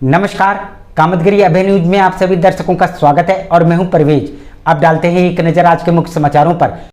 नमस्कार, कामतगिरी अभय न्यूज में आप सभी दर्शकों का स्वागत है और मैं हूं परवेज। अब डालते हैं एक नजर आज के मुख्य समाचारों पर।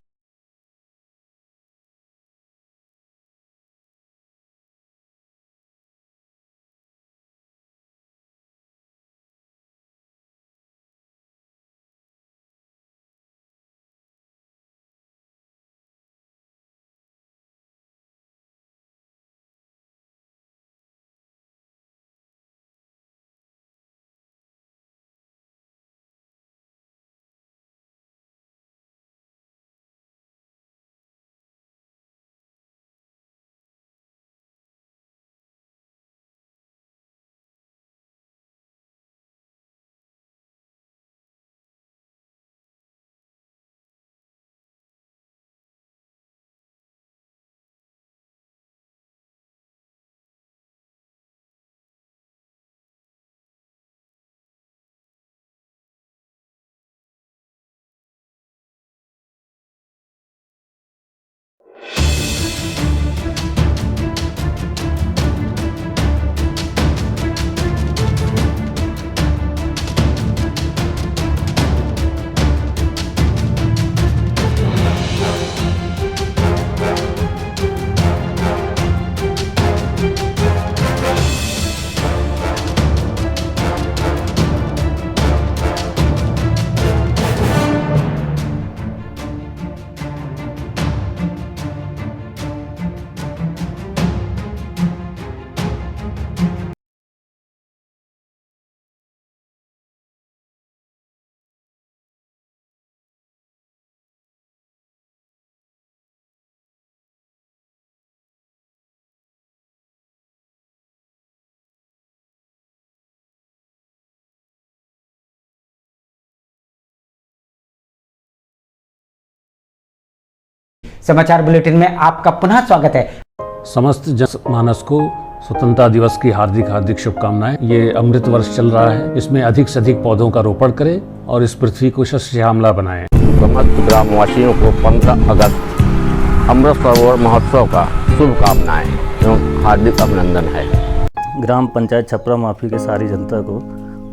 समाचार बुलेटिन में आपका पुनः स्वागत है। समस्त जनमानस को स्वतंत्रता दिवस की हार्दिक शुभकामनाएं। ये अमृत वर्ष चल रहा है, इसमें अधिक से अधिक पौधों का रोपण करें और इस पृथ्वी को श्यामला बनाएं। समस्त ग्रामवासियों को 15 अगस्त अमृत सरोवर महोत्सव का शुभकामनाएं एवं हार्दिक अभिनंदन है। ग्राम पंचायत छपरा माफी के सारी जनता को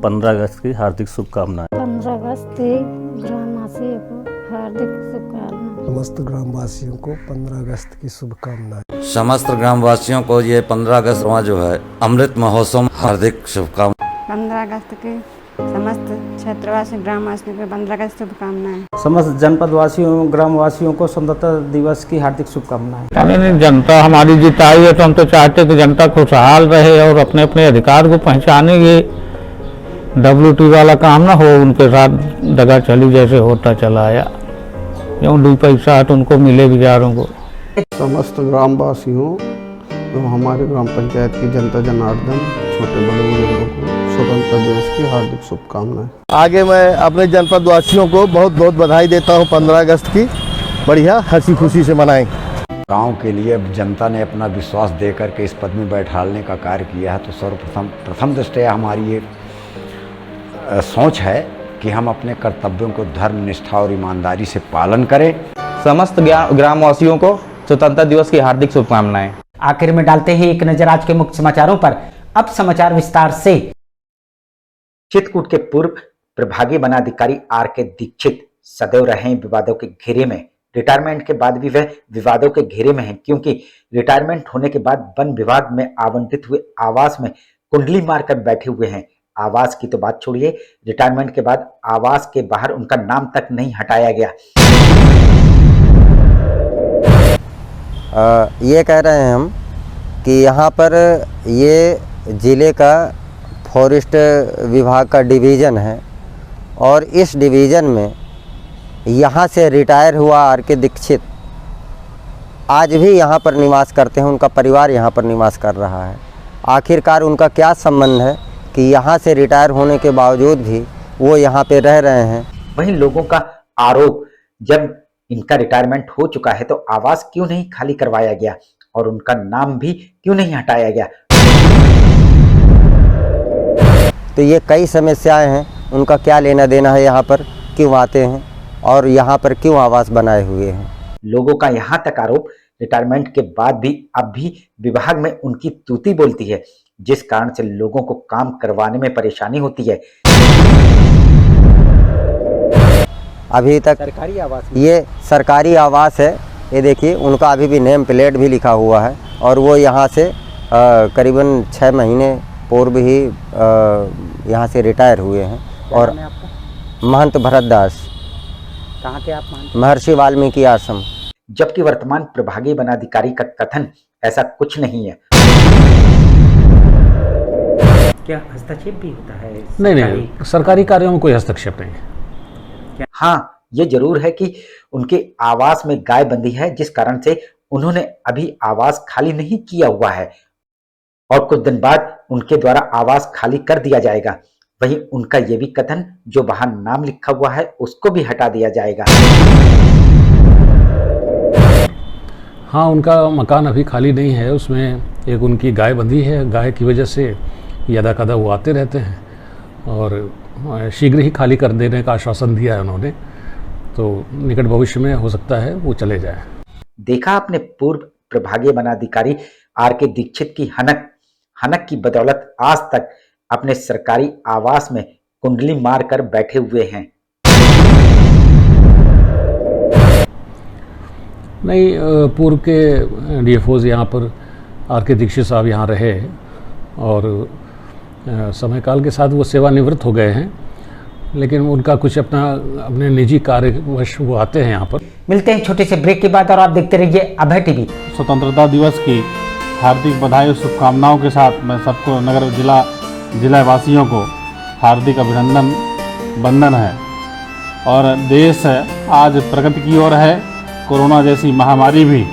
15 अगस्त की हार्दिक शुभकामनाएं। 15 अगस्त की ग्रामवासियों को हार्दिक शुभकामनाएं। समस्त ग्रामवासियों को 15 अगस्त की शुभकामनाएं। समस्त ग्रामवासियों को ये 15 अगस्त जो है अमृत महोत्सव हार्दिक शुभकामनाएं। 15 अगस्त के समस्त क्षेत्रवासी ग्रामवासियों को 15 अगस्त शुभकामनाएं। समस्त जनपद वासियों ग्रामवासियों को स्वतंत्रता दिवस की हार्दिक शुभकामनाएं। नहीं, जनता हमारी जिताई है तो हम तो चाहते कि जनता खुशहाल रहे और अपने अपने अधिकार को पहचाने। ये WT वाला काम ना हो, उनके साथ दगा चली जैसे होता चला आया। जो 2 पैसा है तो उनको मिले बेचारों को। समस्त ग्रामवासियों एवं हमारे ग्राम पंचायत की जनता जनार्दन छोटे बड़े बुजुर्गों को स्वतंत्रता दिवस की हार्दिक शुभकामनाएं। आगे मैं अपने जनपद वासियों को बहुत बहुत बधाई देता हूं। 15 अगस्त की बढ़िया हंसी खुशी से मनाएं। गांव के लिए अब जनता ने अपना विश्वास दे करके इस पद में बैठालने का कार्य किया है, तो प्रथम दृष्टया हमारी ये सोच है कि हम अपने कर्तव्यों को धर्म निष्ठा और ईमानदारी से पालन करें। समस्त ग्रामवासियों को स्वतंत्रता दिवस की हार्दिक शुभकामनाएं। आखिर में डालते हैं एक नजर आज के मुख्य समाचारों पर। अब समाचार विस्तार से। चित्रकूट के पूर्व प्रभागी वनाधिकारी RK दीक्षित सदैव रहे विवादों के घेरे में। रिटायरमेंट के बाद भी वह विवादों के घेरे में हैं, क्योंकि रिटायरमेंट होने के बाद वन विभाग में आवंटित हुए आवास में कुंडली मारकर बैठे हुए हैं। आवास की तो बात छोड़िए, रिटायरमेंट के बाद आवास के बाहर उनका नाम तक नहीं हटाया गया। ये कह रहे हैं हम कि यहाँ पर ये ज़िले का फॉरेस्ट विभाग का डिवीज़न है और इस डिवीज़न में यहाँ से रिटायर हुआ RK दीक्षित आज भी यहाँ पर निवास करते हैं। उनका परिवार यहाँ पर निवास कर रहा है। आखिरकार उनका क्या संबंध है कि यहाँ से रिटायर होने के बावजूद भी वो यहाँ पे रह रहे हैं। वहीं लोगों का आरोप, जब इनका रिटायरमेंट हो चुका है तो आवास क्यों नहीं खाली करवाया गया और उनका नाम भी क्यों नहीं हटाया गया। तो ये कई समस्याएं हैं, उनका क्या लेना देना है, यहाँ पर क्यों आते हैं और यहाँ पर क्यों आवास बनाए हुए हैं। लोगों का यहां तक आरोप रिटायरमेंट के बाद भी अब भी विभाग में उनकी तूती बोलती है, जिस कारण से लोगों को काम करवाने में परेशानी होती है। अभी तक सरकारी आवास ये सरकारी आवास है, ये देखिए उनका अभी भी नेम प्लेट भी लिखा हुआ है और वो यहाँ से करीबन 6 महीने पूर्व ही यहाँ से रिटायर हुए हैं। और महंत भरत दास, कहाँ के आप महर्षि वाल्मीकि आश्रम। जबकि वर्तमान प्रभागीय वनाधिकारी का कथन ऐसा कुछ नहीं है। क्या हस्तक्षेप भी होता है? नहीं, सरकारी कार्यों में कोई हस्तक्षेप नहीं है। हाँ, ये जरूर है कि उनके आवास में गाय बंधी है, जिस कारण से उन्होंने अभी आवास खाली नहीं किया हुआ है और कुछ दिन बाद उनके द्वारा आवास खाली कर दिया जाएगा। वहीं उनका ये भी कथन, जो बाहर नाम लिखा हुआ है उसको भी हटा दिया जाएगा। हाँ, उनका मकान अभी खाली नहीं है, उसमें एक उनकी गाय बंधी है। गाय की वजह से यदा कदा वो आते रहते हैं और शीघ्र ही खाली कर देने का आश्वासन दिया है उन्होंने, तो निकट भविष्य में हो सकता है वो चले जाए। देखा आपने पूर्व प्रभागीय वनाधिकारी आर.के. दीक्षित की हनक की बदौलत आज तक अपने सरकारी आवास में कुंडली मारकर बैठे हुए हैं। नहीं, पूर्व के डीएफओज यहाँ पर आर.के. दीक्षित साहब यहाँ रहे और समय काल के साथ वो सेवानिवृत्त हो गए हैं, लेकिन उनका कुछ अपने निजी कार्यवश वो आते हैं यहाँ पर। मिलते हैं छोटे से ब्रेक के बाद और आप देखते रहिए अभय टीवी। स्वतंत्रता दिवस की हार्दिक बधाई और शुभकामनाओं के साथ मैं सबको नगर जिला वासियों को हार्दिक अभिनंदन बंदन है। और देश आज प्रगति की ओर है। कोरोना जैसी महामारी भी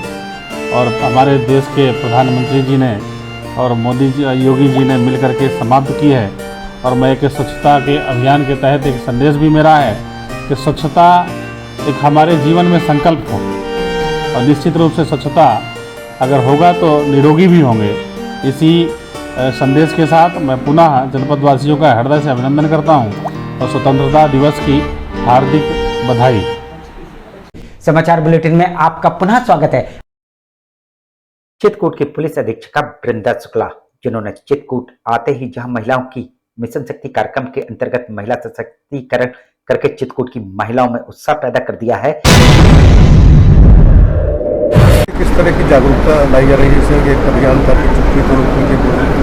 और हमारे देश के प्रधानमंत्री जी ने और मोदी जी, योगी जी ने मिलकर के समाप्त की है। और मैं एक स्वच्छता के अभियान के तहत एक संदेश भी मेरा है कि स्वच्छता एक हमारे जीवन में संकल्प हो और निश्चित रूप से स्वच्छता अगर होगा तो निरोगी भी होंगे। इसी संदेश के साथ मैं पुनः जनपद वासियों का हृदय से अभिनंदन करता हूं और स्वतंत्रता दिवस की हार्दिक बधाई। समाचार बुलेटिन में आपका पुनः स्वागत है। चित्रकूट की पुलिस अधीक्षिका वृंदा शुक्ला, जिन्होंने चित्रकूट आते ही जहां महिलाओं की मिशन शक्ति कार्यक्रम के अंतर्गत महिला सशक्तिकरण करके चित्रकूट की महिलाओं में उत्साह पैदा कर दिया है। किस तरह की जागरूकता लाई जा रही है, जैसे एक अभियान था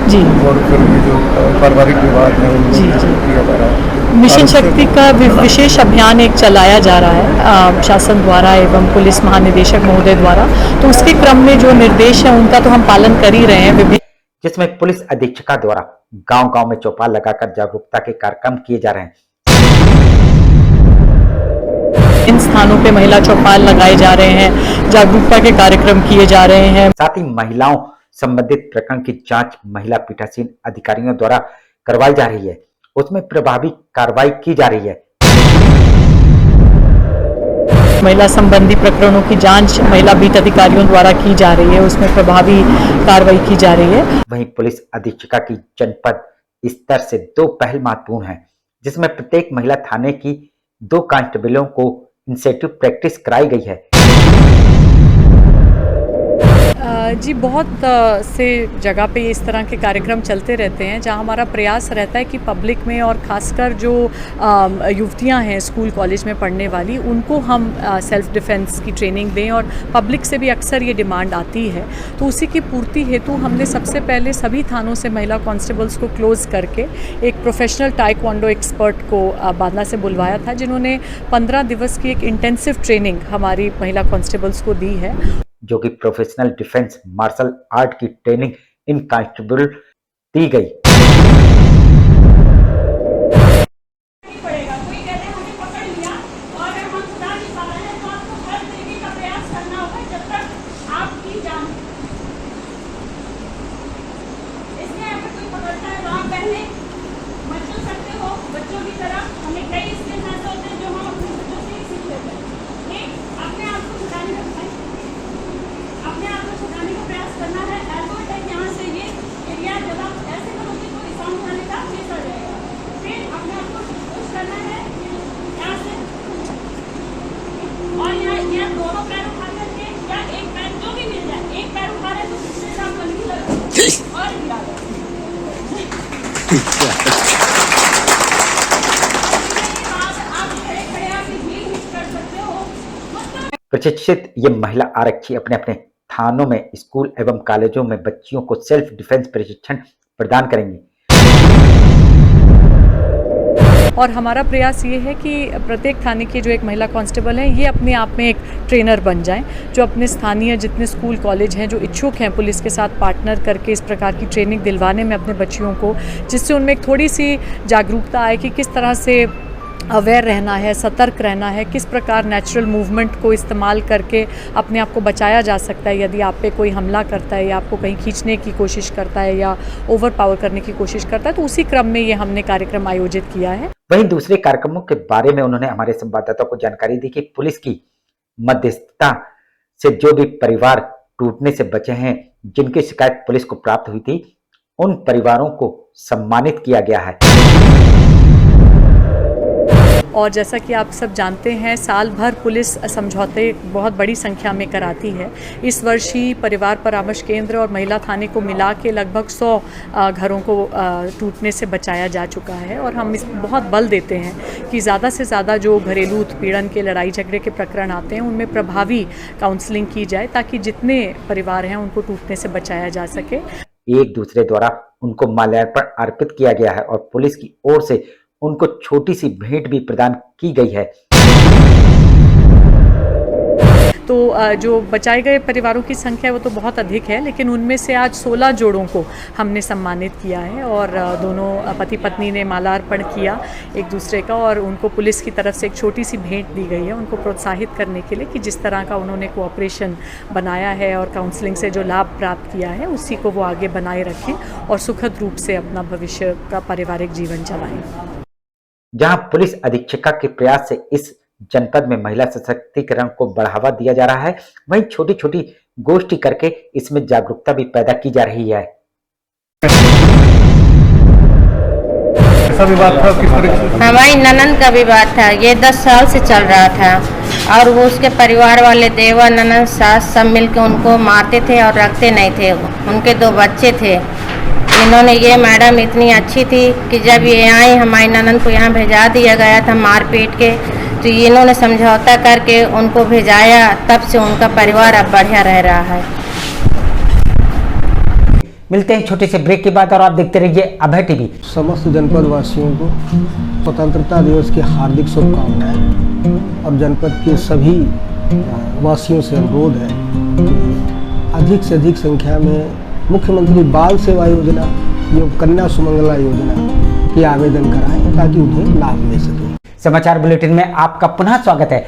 जी, और फिर ये जो पारिवारिक विवाद है उनको किया जा रहा है। मिशन शक्ति का विशेष अभियान एक चलाया जा रहा है शासन द्वारा एवं पुलिस महानिदेशक महोदय द्वारा। तो उसके क्रम में जो निर्देश है उनका तो हम पालन कर ही रहे हैं, जिसमें पुलिस अधीक्षिका द्वारा गांव-गांव में चौपाल लगाकर जागरूकता के कार्यक्रम किए जा रहे हैं। इन स्थानों पे महिला चौपाल लगाए जा रहे हैं, जागरूकता के कार्यक्रम किए जा रहे हैं। साथ ही महिलाओं संबंधित प्रकरण की जांच महिला पीठासीन अधिकारियों द्वारा करवाई जा रही है, उसमें प्रभावी कार्रवाई की जा रही है। महिला संबंधी प्रकरणों की जांच महिला पीठ अधिकारियों द्वारा की जा रही है, उसमें प्रभावी कार्रवाई की जा रही है। वहीं पुलिस अधीक्षिका की जनपद स्तर से 2 पहल महत्वपूर्ण है, जिसमें प्रत्येक महिला थाने की 2 कांस्टेबलों को इंसेंटिव प्रैक्टिस कराई गई है। जी, बहुत से जगह पे इस तरह के कार्यक्रम चलते रहते हैं, जहां हमारा प्रयास रहता है कि पब्लिक में और ख़ासकर जो युवतियां हैं स्कूल कॉलेज में पढ़ने वाली, उनको हम सेल्फ डिफेंस की ट्रेनिंग दें। और पब्लिक से भी अक्सर ये डिमांड आती है, तो उसी की पूर्ति हेतु हमने सबसे पहले सभी थानों से महिला कांस्टेबल्स को क्लोज़ करके एक प्रोफेशनल टाइक्वांडो एक्सपर्ट को बांदा से बुलवाया था, जिन्होंने 15 दिवस की एक इंटेंसिव ट्रेनिंग हमारी महिला कांस्टेबल्स को दी है, जो कि प्रोफेशनल डिफेंस मार्शल आर्ट की ट्रेनिंग इन कांस्टेबल दी गई। प्रशिक्षित ये महिला आरक्षी अपने अपने थानों में, स्कूल एवं कॉलेजों में बच्चियों को सेल्फ डिफेंस प्रशिक्षण प्रदान करेंगी। और हमारा प्रयास ये है कि प्रत्येक थाने के जो एक महिला कांस्टेबल हैं ये अपने आप में एक ट्रेनर बन जाएं, जो अपने स्थानीय जितने स्कूल कॉलेज हैं जो इच्छुक हैं पुलिस के साथ पार्टनर करके इस प्रकार की ट्रेनिंग दिलवाने में अपने बच्चियों को, जिससे उनमें एक थोड़ी सी जागरूकता आए कि किस तरह से अवेयर रहना है, सतर्क रहना है, किस प्रकार नेचुरल मूवमेंट को इस्तेमाल करके अपने आप को बचाया जा सकता है यदि आप पे कोई हमला करता है या आपको कहीं खींचने की कोशिश करता है या ओवर पावर करने की कोशिश करता है। तो उसी क्रम में ये हमने कार्यक्रम आयोजित किया है। वहीं दूसरे कार्यक्रमों के बारे में उन्होंने हमारे संवाददाता को जानकारी दी कि पुलिस की मध्यस्थता से जो भी परिवार टूटने से बचे हैं, जिनकी शिकायत पुलिस को प्राप्त हुई थी, उन परिवारों को सम्मानित किया गया है। और जैसा कि आप सब जानते हैं, साल भर पुलिस समझौते बहुत बड़ी संख्या में कराती है। इस वर्ष ही परिवार परामर्श केंद्र और महिला थाने को मिला के लगभग 100 घरों को टूटने से बचाया जा चुका है। और हम इस बहुत बल देते हैं कि ज़्यादा से ज़्यादा जो घरेलू उत्पीड़न के, लड़ाई झगड़े के प्रकरण आते हैं उनमें प्रभावी काउंसलिंग की जाए ताकि जितने परिवार हैं उनको टूटने से बचाया जा सके। एक दूसरे द्वारा उनको माल्यार्पण अर्पित किया गया है और पुलिस की ओर से उनको छोटी सी भेंट भी प्रदान की गई है। तो जो बचाए गए परिवारों की संख्या वो तो बहुत अधिक है, लेकिन उनमें से आज 16 जोड़ों को हमने सम्मानित किया है और दोनों पति पत्नी ने मालार्पण किया एक दूसरे का और उनको पुलिस की तरफ से एक छोटी सी भेंट दी गई है उनको प्रोत्साहित करने के लिए कि जिस तरह का उन्होंने कोऑपरेशन बनाया है और काउंसलिंग से जो लाभ प्राप्त किया है उसी को वो आगे बनाए रखें और सुखद रूप से अपना भविष्य का पारिवारिक जीवन चलाएं। जहां पुलिस अधीक्षिका के प्रयास से इस जनपद में महिला सशक्तिकरण को बढ़ावा दिया जा रहा है, वहीं छोटी छोटी गोष्ठी करके इसमें जागरूकता भी पैदा की जा रही है। ऐसा विवाद था किस तरह से? हमारी ननद का विवाद था, ये 10 साल से चल रहा था और वो उसके परिवार वाले देवर, ननद, सास सब मिलकर उनको मारते थे और रखते नहीं थे। उनके 2 बच्चे थे। इन्होंने, ये मैडम इतनी अच्छी थी कि जब ये आई, हमारी ननद को यहाँ भेजा दिया गया था मार पीट के, तो इन्होंने समझौता करके उनको भेजाया, तब से उनका परिवार अब बढ़िया रह रहा है। मिलते हैं छोटे से ब्रेक के बाद और आप देखते रहिए अभय टीवी। समस्त जनपद वासियों को स्वतंत्रता दिवस की हार्दिक शुभकामनाएं और जनपद के सभी वासियों से अनुरोध है कि अधिक से अधिक संख्या में मुख्यमंत्री बाल सेवा योजना एवं कन्या सुमंगला योजना के आवेदन कराएं ताकि उन्हें लाभ मिल सके। समाचार बुलेटिन में आपका पुनः स्वागत है।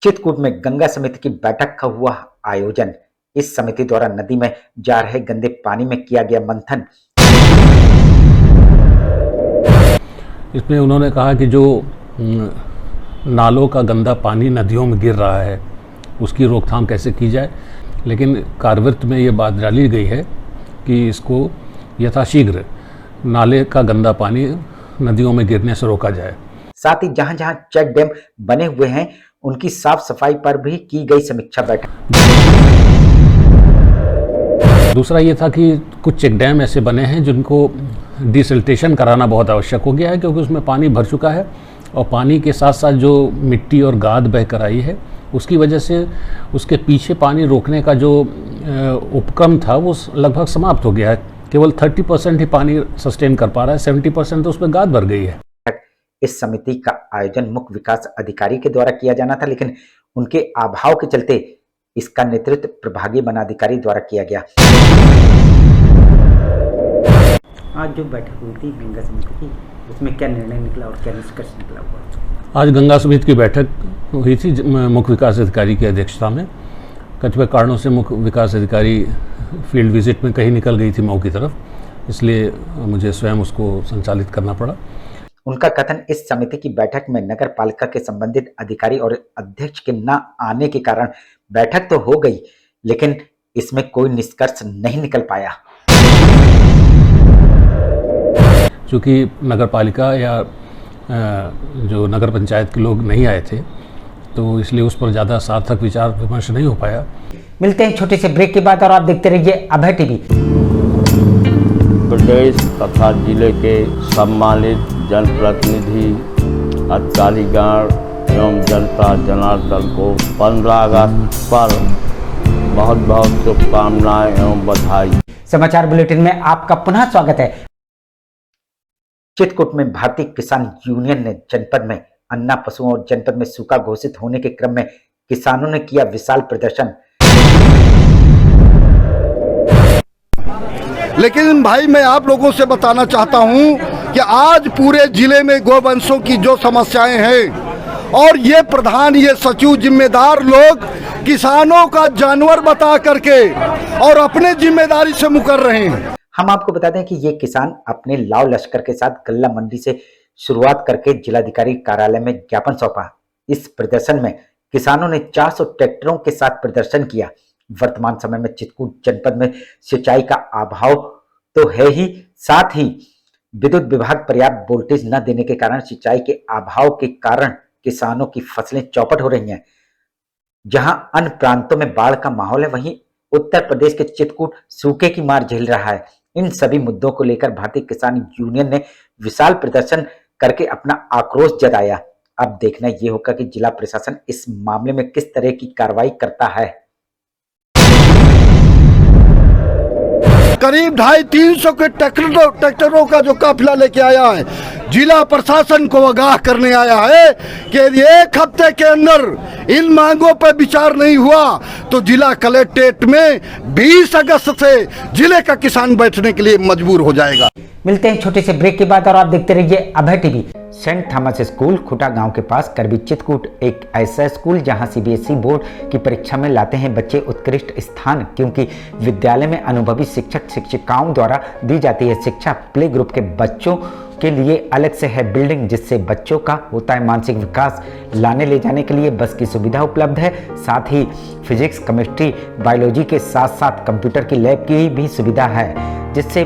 चित्रकूट में गंगा समिति की बैठक का हुआ आयोजन। इस समिति द्वारा नदी में जा रहे गंदे पानी में किया गया मंथन। इसमें उन्होंने कहा कि जो नालों का गंदा पानी नदियों में गिर रहा है उसकी रोकथाम कैसे की जाए, लेकिन कार्यवृत्त में ये बात डाली गई है कि इसको यथाशीघ्र नाले का गंदा पानी नदियों में गिरने से रोका जाए। साथ ही जहां जहां चेक डैम बने हुए हैं उनकी साफ सफाई पर भी की गई समीक्षा बैठक। दूसरा ये था कि कुछ चेक डैम ऐसे बने हैं जिनको डिसिल्टेशन कराना बहुत आवश्यक हो गया है, क्योंकि उसमें पानी भर चुका है और पानी के साथ साथ जो मिट्टी और गाद बह कर आई है उसकी वजह से उसके पीछे पानी रोकने का जो उपक्रम था वो लगभग समाप्त हो गया है। केवल 30% ही पानी सस्टेन कर पा रहा है, 70% तो उसमें गाद भर गई है। इस समिति का आयोजन मुख्य विकास अधिकारी के द्वारा किया जाना था, लेकिन उनके अभाव के चलते इसका नेतृत्व प्रभागी वनाधिकारी द्वारा किया गया। आज जो बैठक हुई थी गंगा समिति की, उसमें क्या निर्णय निकला और क्या निष्कर्ष निकला हुआ? आज गंगा समिति की बैठक हुई थी मुख्य विकास अधिकारी की अध्यक्षता में। कतिपय कारणों से मुख्य विकास अधिकारी फील्ड विजिट में कहीं निकल गई थी मऊ की तरफ, इसलिए मुझे स्वयं उसको संचालित करना पड़ा। उनका कथन, इस समिति की बैठक में नगर पालिका के संबंधित अधिकारी और अध्यक्ष के न आने के कारण बैठक तो हो गई, लेकिन इसमें कोई निष्कर्ष नहीं निकल पाया। चूँकि नगर पालिका या जो नगर पंचायत के लोग नहीं आए थे, तो इसलिए उस पर ज़्यादा सार्थक विचार विमर्श नहीं हो पाया। मिलते हैं छोटे से ब्रेक के बाद और आप देखते रहिए अभय टीवी। प्रदेश तथा जिले के सम्मानित जनप्रतिनिधि, अधिकारीगण एवं जनता जनार्दन को 15 अगस्त पर बहुत बहुत शुभकामनाएं एवं बधाई। समाचार बुलेटिन में आपका पुनः स्वागत है। चित्रकूट में भारतीय किसान यूनियन ने जनपद में अन्ना पशुओं और जनपद में सूखा घोषित होने के क्रम में किसानों ने किया विशाल प्रदर्शन। लेकिन भाई मैं आप लोगों से बताना चाहता हूं कि आज पूरे जिले में गोवंशों की जो समस्याएं हैं और ये प्रधान ये सचिव जिम्मेदार लोग किसानों का जानवर बता करके और अपने जिम्मेदारी से मुकर रहे हैं। हम आपको बता दें कि ये किसान अपने लाव लश्कर के साथ गल्ला मंडी से शुरुआत करके जिलाधिकारी कार्यालय में ज्ञापन सौंपा। इस प्रदर्शन में किसानों ने 400 ट्रैक्टरों के साथ प्रदर्शन किया। वर्तमान समय में चित्रकूट जनपद में सिंचाई का अभाव तो है ही, साथ ही विद्युत विभाग पर्याप्त वोल्टेज न देने के कारण सिंचाई के अभाव के कारण किसानों की फसलें चौपट हो रही हैं। जहां अन्य प्रांतों में बाढ़ का माहौल है, वहीं उत्तर प्रदेश के चित्रकूट सूखे की मार झेल रहा है। इन सभी मुद्दों को लेकर भारतीय किसान यूनियन ने विशाल प्रदर्शन करके अपना आक्रोश जताया। अब देखना ये होगा कि जिला प्रशासन इस मामले में किस तरह की कार्रवाई करता है। करीब 250-300 के ट्रैक्टरों का जो काफिला लेके आया है, जिला प्रशासन को आगाह करने आया है कि यदि एक हफ्ते के अंदर इन मांगों पर विचार नहीं हुआ तो जिला कलेक्ट्रेट में 20 अगस्त से जिले का किसान बैठने के लिए मजबूर हो जाएगा। मिलते हैं छोटे से ब्रेक के बाद और आप देखते रहिए Abhay TV. Saint Thomas school खुटा गांव के पास करबी चित्रकूट एक ऐसा स्कूल जहां सीबीएसई बोर्ड की परीक्षा में लाते हैं बच्चे उत्कृष्ट स्थान, क्योंकि विद्यालय में अनुभवी शिक्षक शिक्षिकाओं द्वारा दी जाती है शिक्षा। प्ले ग्रुप के बच्चों के लिए अलग से है बिल्डिंग, जिससे बच्चों का होता है मानसिक विकास। लाने ले जाने के लिए बस की सुविधा उपलब्ध है। साथ ही फिजिक्स, केमिस्ट्री, बायोलॉजी के साथ साथ कंप्यूटर की लैब की भी सुविधा है, जिससे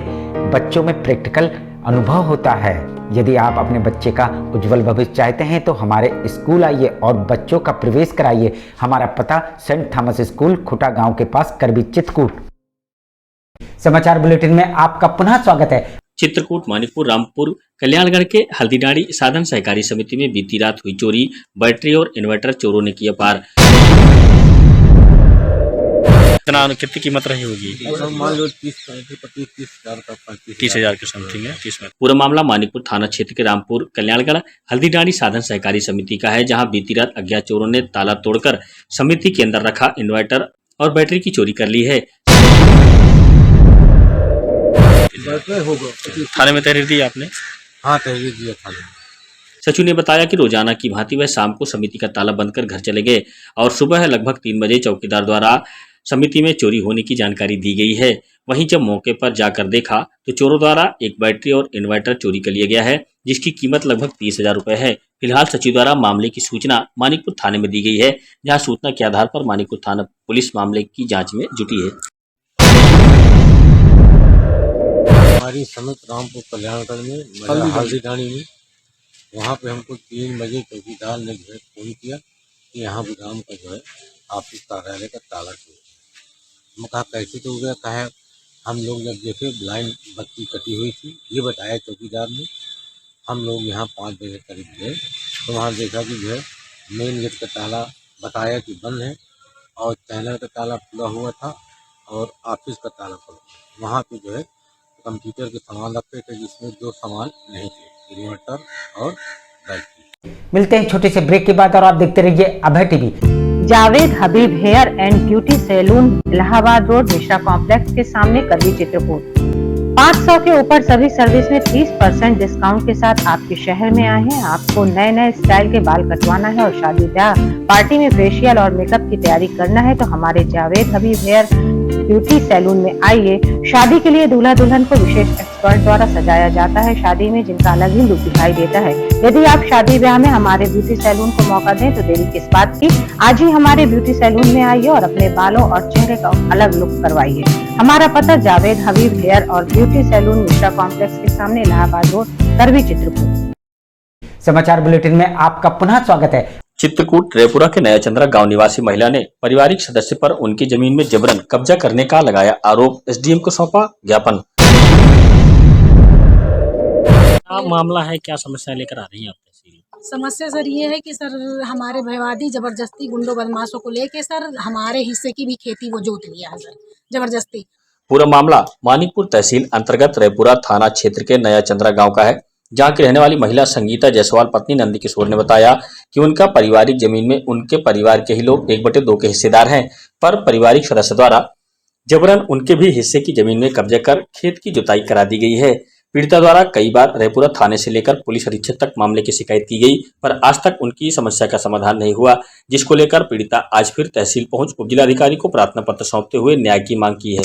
बच्चों में प्रैक्टिकल अनुभव होता है। यदि आप अपने बच्चे का उज्जवल भविष्य चाहते हैं तो हमारे स्कूल आइए और बच्चों का प्रवेश कराइए। हमारा पता सेंट थॉमस स्कूल खुटा गांव के पास करबी चित्रकूट। समाचार बुलेटिन में आपका पुनः स्वागत है। चित्रकूट, मानिकपुर, रामपुर, कल्याणगढ़ के हल्दीडाड़ी साधन सहकारी समिति में बीती रात हुई चोरी। बैटरी और इन्वर्टर चोरों ने किया पार। कितनी कीमत रही होगी? मान लो 30,000 के समथिंग है। पूरा मामला मानिकपुर थाना क्षेत्र के रामपुर कल्याणगढ़ हल्दीडाड़ी साधन सहकारी समिति का है, जहां बीती रात अज्ञात चोरों ने ताला तोड़कर समिति के अंदर रखा इन्वर्टर और बैटरी की चोरी कर ली है। थाने में तहरीर दी आपने? हाँ, तहरीर दिया थाने में। सचिव ने बताया कि रोजाना की भांति वह शाम को समिति का ताला बंद कर घर चले गए और सुबह लगभग 3 बजे चौकीदार द्वारा समिति में चोरी होने की जानकारी दी गई है। वहीं जब मौके पर जाकर देखा तो चोरों द्वारा एक बैटरी और इन्वर्टर चोरी कर लिया गया है, जिसकी कीमत लगभग 30,000 रुपए है। फिलहाल सचिव द्वारा मामले की सूचना मानिकपुर थाने में दी गई है, जहां सूचना के आधार पर मानिकपुर थाना पुलिस मामले की जाँच में जुटी है। हमारी समिति रामपुर कल्याणगढ़ में हल्दीडाड़ी में, वहाँ पे हमको 3 बजे चौकीदार ने जो है फोन किया कि यहाँ गोदाम का जो है ऑफिस कार्यालय का ताला टूट। मैं कहा कैसे टूट गया? कहा हम लोग जब देखे ब्लाइंड बत्ती कटी हुई थी, ये बताया चौकीदार ने। हम लोग यहाँ 5 बजे करीब गए तो वहाँ देखा कि जो है मेन गेट का ताला बताया कि बंद है और चैनल का ताला खुला हुआ था और ऑफिस का ताला खुला। वहाँ पे जो है कंप्यूटर के सामान रखे थे, जिसमें 2 सामान नहीं थे, इन्वर्टर और बैटरी। मिलते हैं छोटे से ब्रेक के बाद और आप देखते रहिए Abhay TV. Javed Habib hair and beauty salon, Allahabad road, Mishra complex के सामने करबी चित्रकूट। 500 के ऊपर सभी सर्विस में 30% डिस्काउंट के साथ आपके शहर में आए हैं। आपको नए नए स्टाइल के बाल कटवाना है और शादी ब्याह पार्टी में फेशियल और मेकअप की तैयारी करना है तो हमारे Javed Habib hair beauty salon में आइए। शादी के लिए दूल्हा दुल्हन को विशेष एक्सपर्ट द्वारा सजाया जाता है, शादी में जिनका अलग ही लुक दिखाई देता है। यदि आप शादी ब्याह में हमारे ब्यूटी सैलून को मौका दें तो देरी किस बात की, आज ही हमारे ब्यूटी सैलून में आइए और अपने बालों और चेहरे का अलग लुक करवाइए। हमारा पता जावेद हबीब हेयर और ब्यूटी सैलून, मिश्रा कॉम्प्लेक्स के सामने, इलाहाबाद रोड, करबी चित्रकूट। समाचार बुलेटिन में आपका पुनः स्वागत है। चित्रकूट रेपुरा के नया चंद्रा गांव निवासी महिला ने पारिवारिक सदस्य पर उनकी जमीन में जबरन कब्जा करने का लगाया आरोप। एसडीएम को सौंपा ज्ञापन। क्या मामला है, क्या समस्या लेकर आ रही है आप? समस्या सर ये है कि सर हमारे भयवादी ज़बरदस्ती गुंडों बदमाशों को लेके सर हमारे हिस्से की भी खेती वो जोत लिया है सर ज़बरदस्ती। पूरा मामला मानिकपुर तहसील अंतर्गत रैपुरा थाना क्षेत्र के नया चंद्रा गांव का है, जहां की रहने वाली महिला संगीता जायसवाल पत्नी नंदी किशोर ने बताया कि उनका पारिवारिक जमीन में उनके परिवार के ही लोग 1/2 के हिस्सेदार हैं, पर पारिवारिक सदस्य द्वारा जबरन उनके भी हिस्से की जमीन में कब्जा कर खेत की जुताई करा दी गई है। पीड़िता द्वारा कई बार रैपुरा थाने से लेकर पुलिस अधीक्षक तक मामले की शिकायत की गई, पर आज तक उनकी समस्या का समाधान नहीं हुआ, जिसको लेकर पीड़िता आज फिर तहसील पहुंच उपजिलाधिकारी को प्रार्थना पत्र सौंपते हुए न्याय की मांग की है।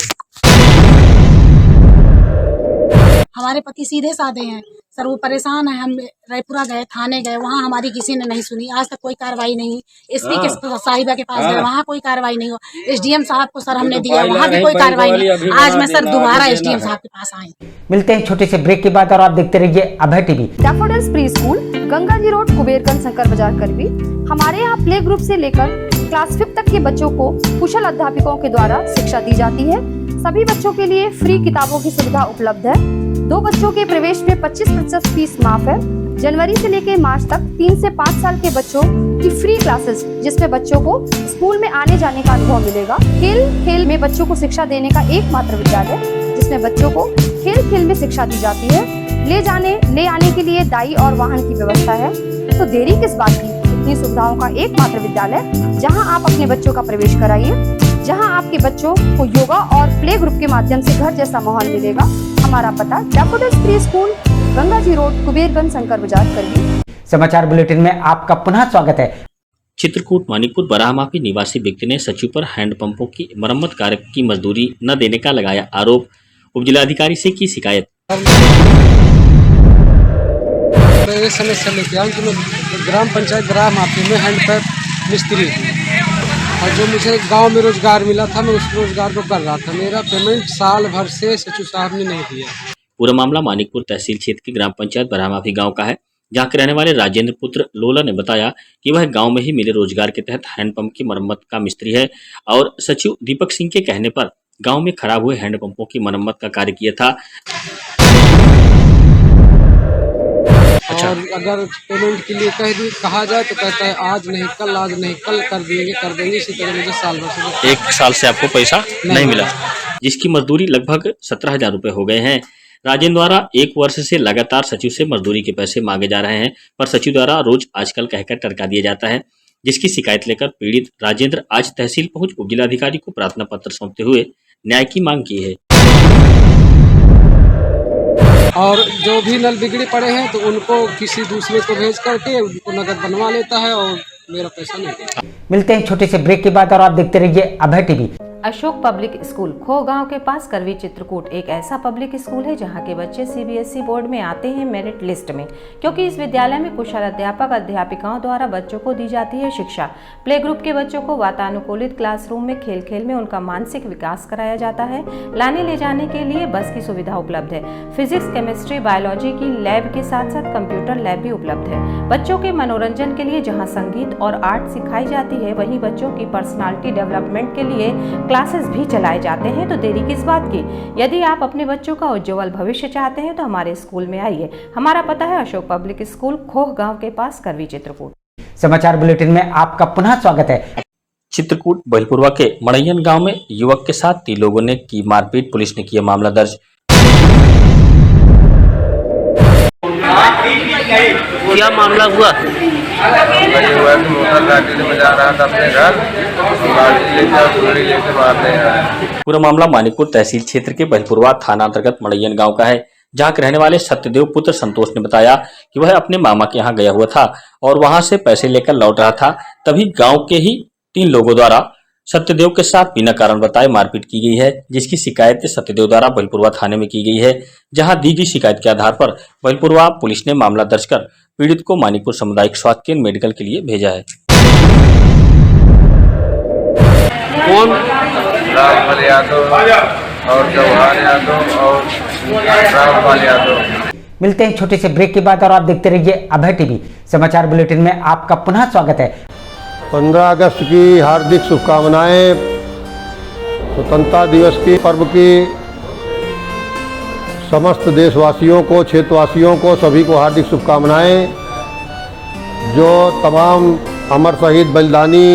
हमारे पति सीधे साधे हैं सर, वो परेशान है। हम रायपुरा गए, थाने गए, वहाँ हमारी किसी ने नहीं सुनी, आज तक कोई कार्रवाई नहीं। एसपी के साहिबा के पास गए, वहाँ कोई कार्रवाई नहीं हो। एसडीएम साहब को सर हमने दिया, वहाँ भी कोई कार्रवाई नहीं। आज मैं सर दोबारा एसडीएम साहब के पास आई। मिलते हैं छोटे से ब्रेक के बाद और आप देखते रहिए Abhay TV. Daffodils pre school, Ganga ji road, Kuberganj, Shankar Bazaar, Karwi. हमारे यहाँ प्ले ग्रुप से लेकर क्लास 5 तक के बच्चों को कुशल अध्यापकों के द्वारा शिक्षा दी जाती है। सभी बच्चों के लिए फ्री किताबों की सुविधा उपलब्ध है। 2 बच्चों के प्रवेश में 25% फीस माफ है। जनवरी से लेकर मार्च तक 3 से 5 साल के बच्चों की फ्री क्लासेस, जिसमें बच्चों को स्कूल में आने जाने का अनुभव मिलेगा। खेल में बच्चों को शिक्षा देने का एकमात्र विद्यालय, जिसमें बच्चों को खेल में शिक्षा दी जाती है। ले आने के लिए दाई और वाहन की व्यवस्था है। तो देरी किस बात की, इतनी सुविधाओं का एकमात्र विद्यालय जहाँ आप अपने बच्चों का प्रवेश कराइए, जहाँ आपके बच्चों को योगा और प्ले ग्रुप के माध्यम से घर जैसा माहौल मिलेगा। हमारा पता daffodils pre school, Ganga ji road, Kuberganj, Shankar Bazaar, करबी। समाचार बुलेटिन में आपका पुनः स्वागत है। चित्रकूट मानिकपुर बराहमाफी निवासी व्यक्ति ने सचिव पर हैंडपंपों की मरम्मत कार्य की मजदूरी न देने का लगाया आरोप, उपजिलाधिकारी से की शिकायत। ये समस्या लेके आऊँ कि मैं ग्राम पंचायत बराहमाफी में हैंडपंप मिस्त्री हूँ, और जो मुझे गांव में रोजगार मिला था मैं उस रोजगार को कर रहा था। मेरा पेमेंट साल भर से सचिव साहब ने नहीं दिया। पूरा मामला मानिकपुर तहसील क्षेत्र की ग्राम पंचायत बराहमाफी गांव का है, जहां के रहने वाले राजेंद्र पुत्र लोला ने बताया कि वह गांव में ही मिले रोजगार के तहत हैंडपंप की मरम्मत का मिस्त्री है, और सचिव दीपक सिंह के कहने पर गांव में खराब हुए हैंडपंपों की मरम्मत का कार्य किया था। और अगर पेमेंट के लिए कहा जाए तो कहता है आज नहीं कल कर देंगे। इसी तरह मुझे साल भर से 1 साल से आपको पैसा नहीं मिला, जिसकी मजदूरी लगभग 17,000 रुपए हो गए हैं। राजेंद्र द्वारा 1 वर्ष से लगातार सचिव से मजदूरी के पैसे मांगे जा रहे हैं, पर सचिव द्वारा रोज आजकल कहकर टरका दिया जाता है, जिसकी शिकायत लेकर पीड़ित राजेंद्र आज तहसील पहुंच उपजिलाधिकारी को प्रार्थना पत्र सौंपते हुए न्याय की मांग की है। और जो भी नल बिगड़े पड़े हैं तो उनको किसी दूसरे को भेज करके उनको नकद बनवा लेता है और मेरा पैसा नहीं देता। मिलते हैं छोटे से ब्रेक के बाद और आप देखते रहिए Abhay TV. Ashok public school खो गांव के पास करवी चित्रकूट एक ऐसा पब्लिक स्कूल है जहां के बच्चे सीबीएसई बोर्ड में आते हैं मेरिट लिस्ट में, क्योंकि इस विद्यालय में कुशल अध्यापक अध्यापिकाओं द्वारा बच्चों को दी जाती है शिक्षा। प्ले ग्रुप के बच्चों को वातानुकूलित क्लासरूम में खेल में उनका मानसिक विकास कराया जाता है। लाने ले जाने के लिए बस की सुविधा उपलब्ध है। फिजिक्स, केमिस्ट्री, बायोलॉजी की लैब के साथ साथ कंप्यूटर लैब भी उपलब्ध है। बच्चों के मनोरंजन के लिए जहाँ संगीत और आर्ट सिखाई जाती है, वहीं बच्चों की पर्सनालिटी डेवलपमेंट के लिए क्लासेस भी चलाए जाते हैं। तो देरी किस बात की, यदि आप अपने बच्चों का उज्जवल भविष्य चाहते हैं तो हमारे स्कूल में आइए। हमारा पता है अशोक पब्लिक स्कूल, खोह गांव के पास, करवी चित्रकूट। समाचार बुलेटिन में आपका पुनः स्वागत है। चित्रकूट बलपुरवा के मड़ैयन गांव में युवक के साथ 3 लोगों ने की मारपीट, पुलिस ने किया मामला दर्ज। क्या मामला हुआ? पूरा मामला मानिकपुर तहसील क्षेत्र के बलपुरवा थाना अंतर्गत मड़ैयन गांव का है, जहां के रहने वाले सत्यदेव पुत्र संतोष ने बताया कि वह अपने मामा के यहां गया हुआ था और वहां से पैसे लेकर लौट रहा था। तभी गांव के ही 3 लोगों द्वारा सत्यदेव के साथ बिना कारण बताए मारपीट की गई है, जिसकी शिकायत सत्यदेव द्वारा बलपुरवा थाने में की गई है। जहां दी गई शिकायत के आधार पर बलपुरवा पुलिस ने मामला दर्ज कर पीड़ित को मानिकपुर सामुदायिक स्वास्थ्य केंद्र मेडिकल के लिए भेजा है। कौन? रामफल यादव और चौहान यादव और रामपाल यादव। मिलते हैं छोटे से ब्रेक के बाद और आप देखते रहिए अभय टीवी। समाचार बुलेटिन में आपका पुनः स्वागत है। 15 अगस्त की हार्दिक शुभकामनाएं। स्वतंत्रता दिवस के पर्व की समस्त देशवासियों को, क्षेत्रवासियों को, सभी को हार्दिक शुभकामनाएं। जो तमाम अमर शहीद बलिदानी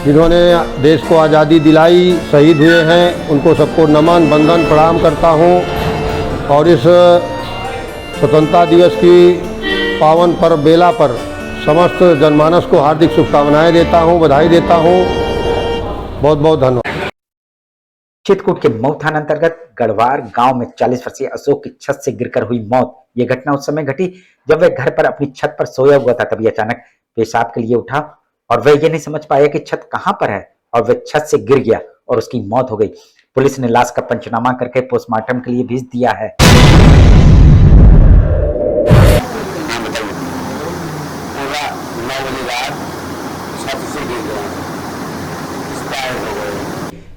जिन्होंने देश को आज़ादी दिलाई शहीद हुए हैं, उनको सबको नमन बंदन प्रणाम करता हूं। और इस स्वतंत्रता दिवस की पावन पर्व बेला पर समस्त जनमानस को हार्दिक शुभकामनाएं देता हूं, बधाई देता हूं। बहुत बहुत धन्यवाद। चित्रकूट के मऊ थाना अंतर्गत गढ़वार गांव में 40 वर्षीय अशोक की छत से गिरकर हुई मौत। यह घटना उस समय घटी जब वह घर पर अपनी छत पर सोया हुआ था। तभी अचानक पेशाब के लिए उठा और वह ये नहीं समझ पाया कि छत कहां पर है और वह छत से गिर गया और उसकी मौत हो गई। पुलिस ने लाश का पंचनामा करके पोस्टमार्टम के लिए भेज दिया है।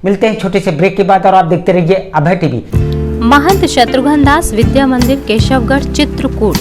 मिलते हैं छोटे से ब्रेक के बाद और आप देखते रहिए अभय टीवी। महंत शत्रुघ्न दास विद्या मंदिर केशवगढ़ चित्रकूट।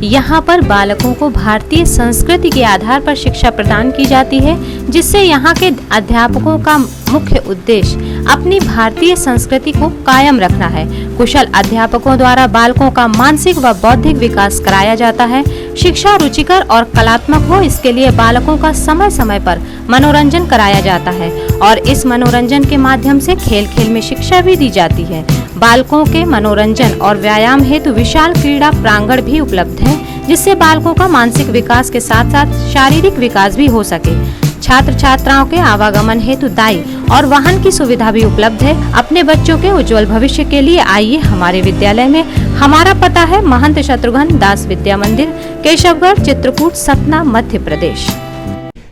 यहाँ पर बालकों को भारतीय संस्कृति के आधार पर शिक्षा प्रदान की जाती है, जिससे यहाँ के अध्यापकों का मुख्य उद्देश्य अपनी भारतीय संस्कृति को कायम रखना है। कुशल अध्यापकों द्वारा बालकों का मानसिक व बौद्धिक विकास कराया जाता है। शिक्षा रुचिकर और कलात्मक हो, इसके लिए बालकों का समय समय पर मनोरंजन कराया जाता है और इस मनोरंजन के माध्यम से खेल खेल में शिक्षा भी दी जाती है। बालकों के मनोरंजन और व्यायाम हेतु विशाल क्रीड़ा प्रांगण भी उपलब्ध है, जिससे बालकों का मानसिक विकास के साथ साथ शारीरिक विकास भी हो सके। छात्र छात्राओं के आवागमन हेतु दाई और वाहन की सुविधा भी उपलब्ध है। अपने बच्चों के उज्जवल भविष्य के लिए आइए हमारे विद्यालय में। हमारा पता है महंत शत्रुघ्न दास विद्या मंदिर केशवगढ़ चित्रकूट सतना मध्य प्रदेश।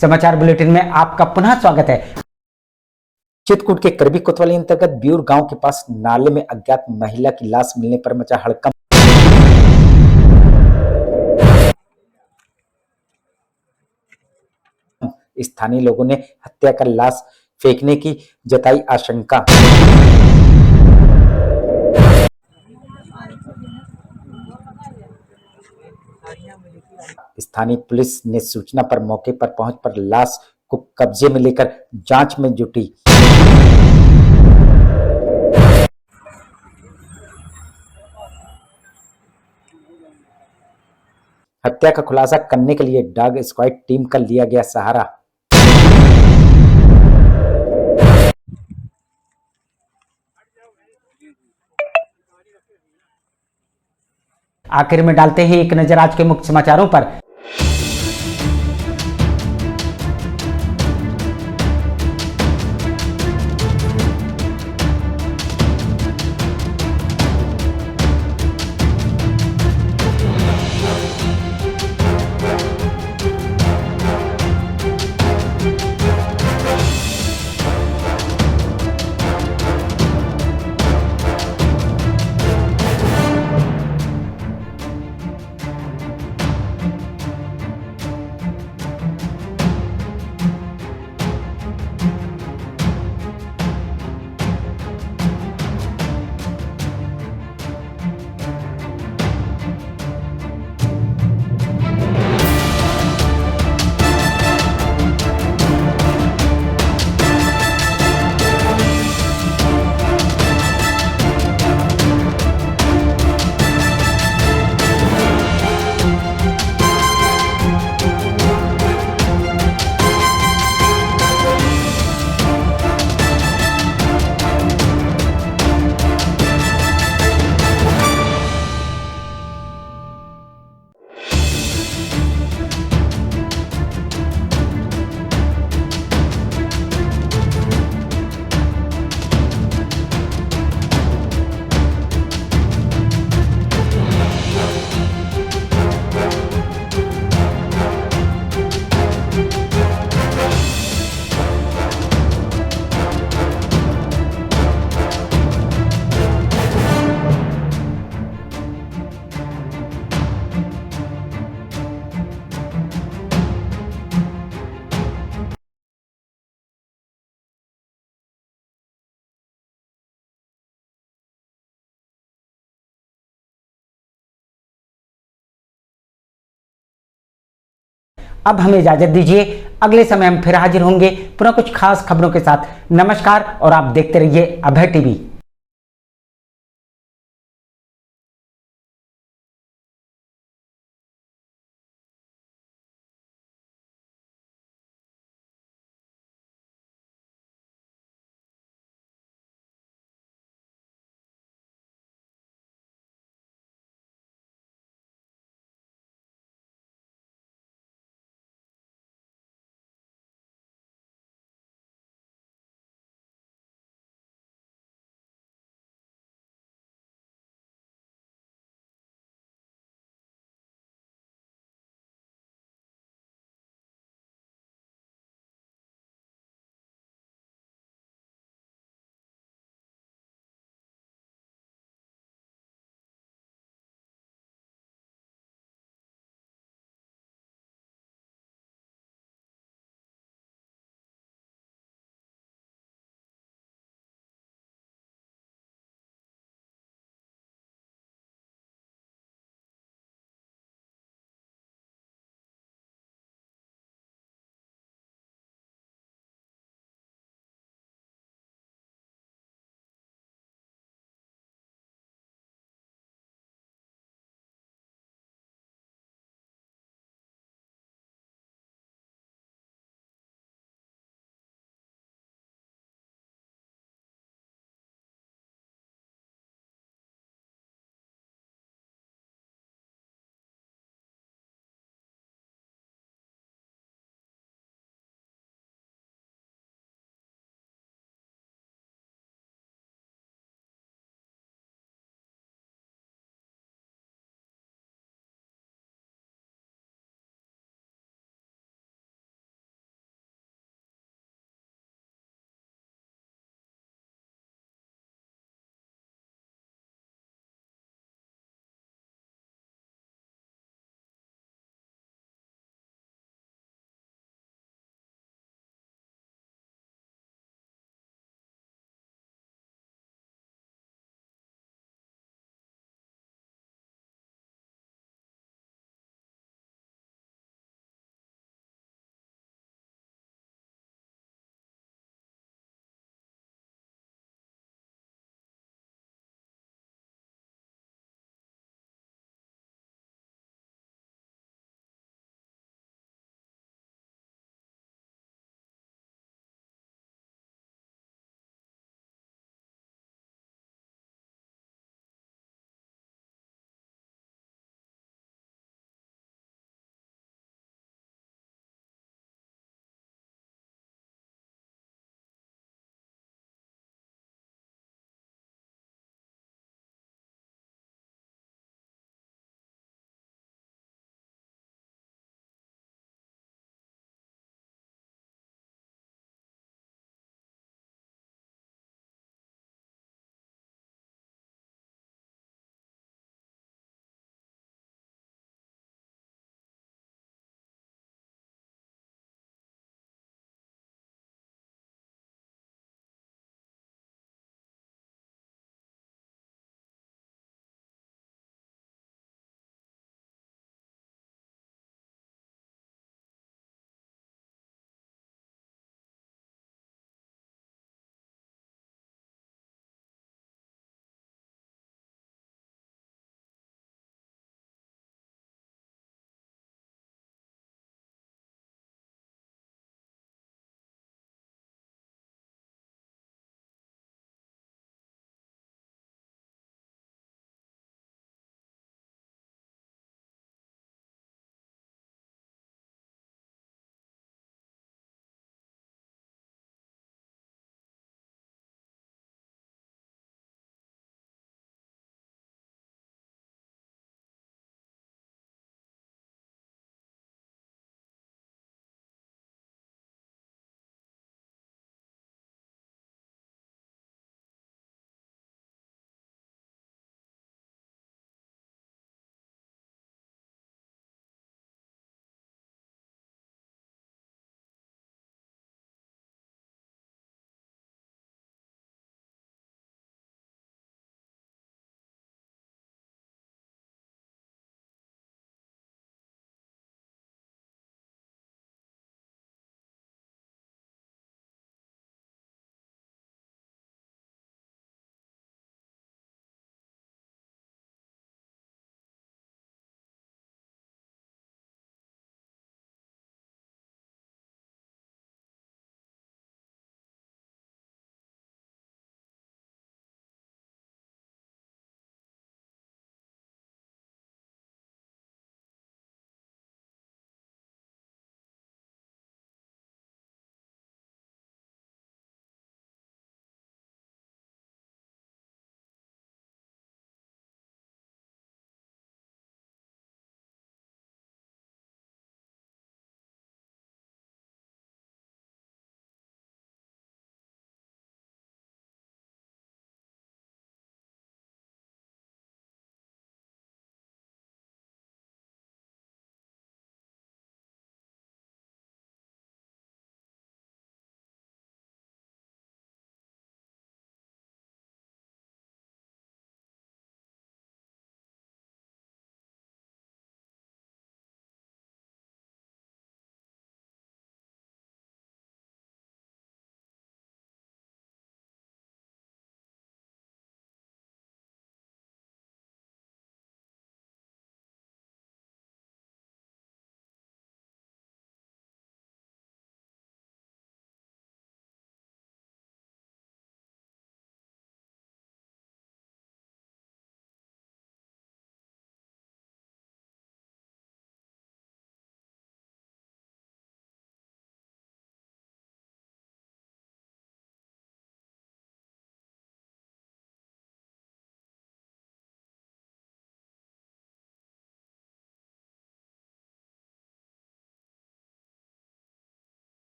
समाचार बुलेटिन में आपका पुनः स्वागत है। चित्रकूट के करबी कोतवाली अंतर्गत ब्यूर गांव के पास नाले में अज्ञात महिला की लाश मिलने पर मचा हड़कंप। स्थानीय लोगों ने हत्या कर लाश फेंकने की जताई आशंका। स्थानीय पुलिस ने सूचना पर मौके पर पहुंच पर लाश को कब्जे में लेकर जांच में जुटी। हत्या का खुलासा करने के लिए डॉग स्क्वाड टीम का लिया गया सहारा। आखिर में डालते हैं एक नजर आज के मुख्य समाचारों पर। अब हमें इजाजत दीजिए। अगले समय हम फिर हाजिर होंगे पुनः कुछ खास खबरों के साथ। नमस्कार और आप देखते रहिए अभय टीवी।